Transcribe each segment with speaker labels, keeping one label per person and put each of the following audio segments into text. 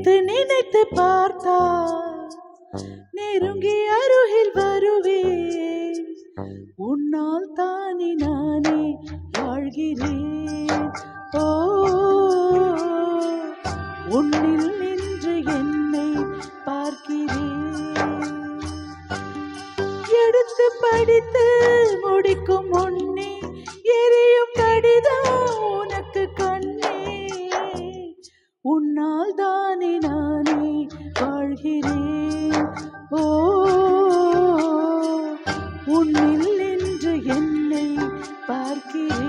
Speaker 1: நினைத்து நினைத்து பார்த்தால் நெருங்கி அருகில் வருவேன். உன்னால் தானே நானே வாழ்கிறேன். ஓ, உன்னில் நின்று என்னை பார்க்கிறேன். எடுத்து படித்து முடிக்கும் முன்னே எரியும் கடிதம் உனக்கு கண்ணே. உன்னால் தானே நானே வாழ்கிறேன். ஓ, உன்னில் நின்று என்னை பார்க்கிறேன்.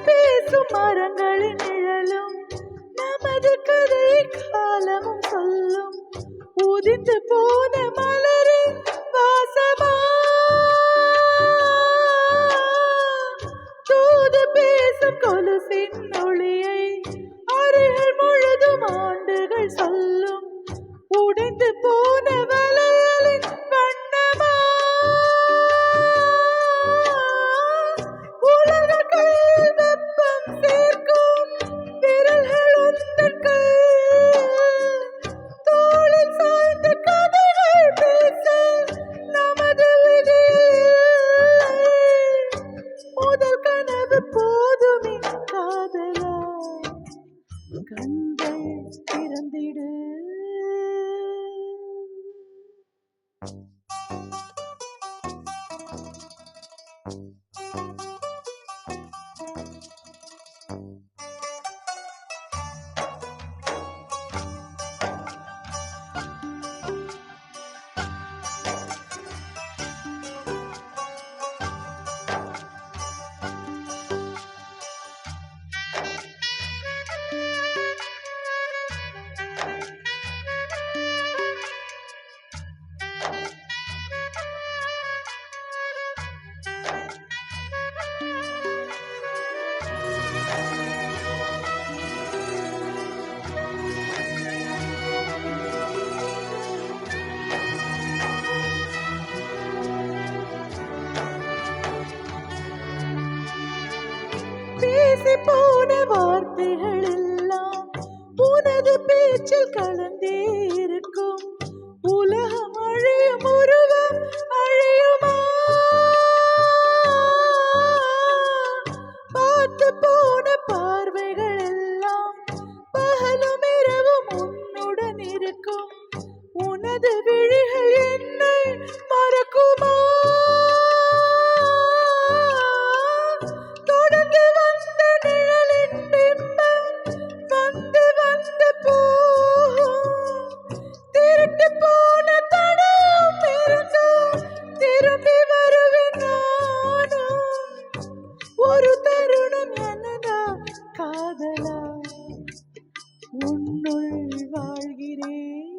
Speaker 1: பேசும் மரங்களின் நிழலும் நமது கதை காலமும் சொல்லும். உதிர்ந்து போன மலரின் வாசமா தூது பேசும் கொலுசின் ஒளியை அருகில் முழுதும் ஆண்டுகள் சொல்லும். உடைந்து போன வளையலின் வண்ணமா உலக கையில் வெப்பம் சேர்க்கும் விரல்கள் உந்தன் கை. தோளில் சாய்ந்த கதைகள் பேச நமது விதியில் முதல் கனவு போதுமே காதலா. கண்கள் திறந்திடு. பேசி போன வார்த்தைகள் எல்லாம் உனது பேச்சில் கலந்தே இருக்கும். உலகம் அழியும் உருவம் அழியுமா? பார்த்து போன பார்வைகள் எல்லாம் பகலும் இரவும் உன்னுடன் இருக்கும். உனது விழிகள் என்னை மறக்குமா? ஒரு தருணம் எனதா காதலா உன்னுள் வாழ்கிறேன்.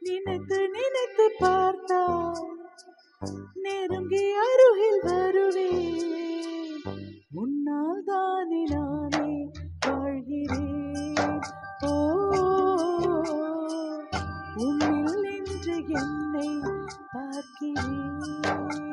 Speaker 1: நினைத்து நினைத்து பார்த்தால் நெருங்கி அருகில் வருவேன். உன்னால் தானே நானே வாழ்கிறேன். ஓ, உன்னில் நின்று என்னை பார்க்கிறேன்.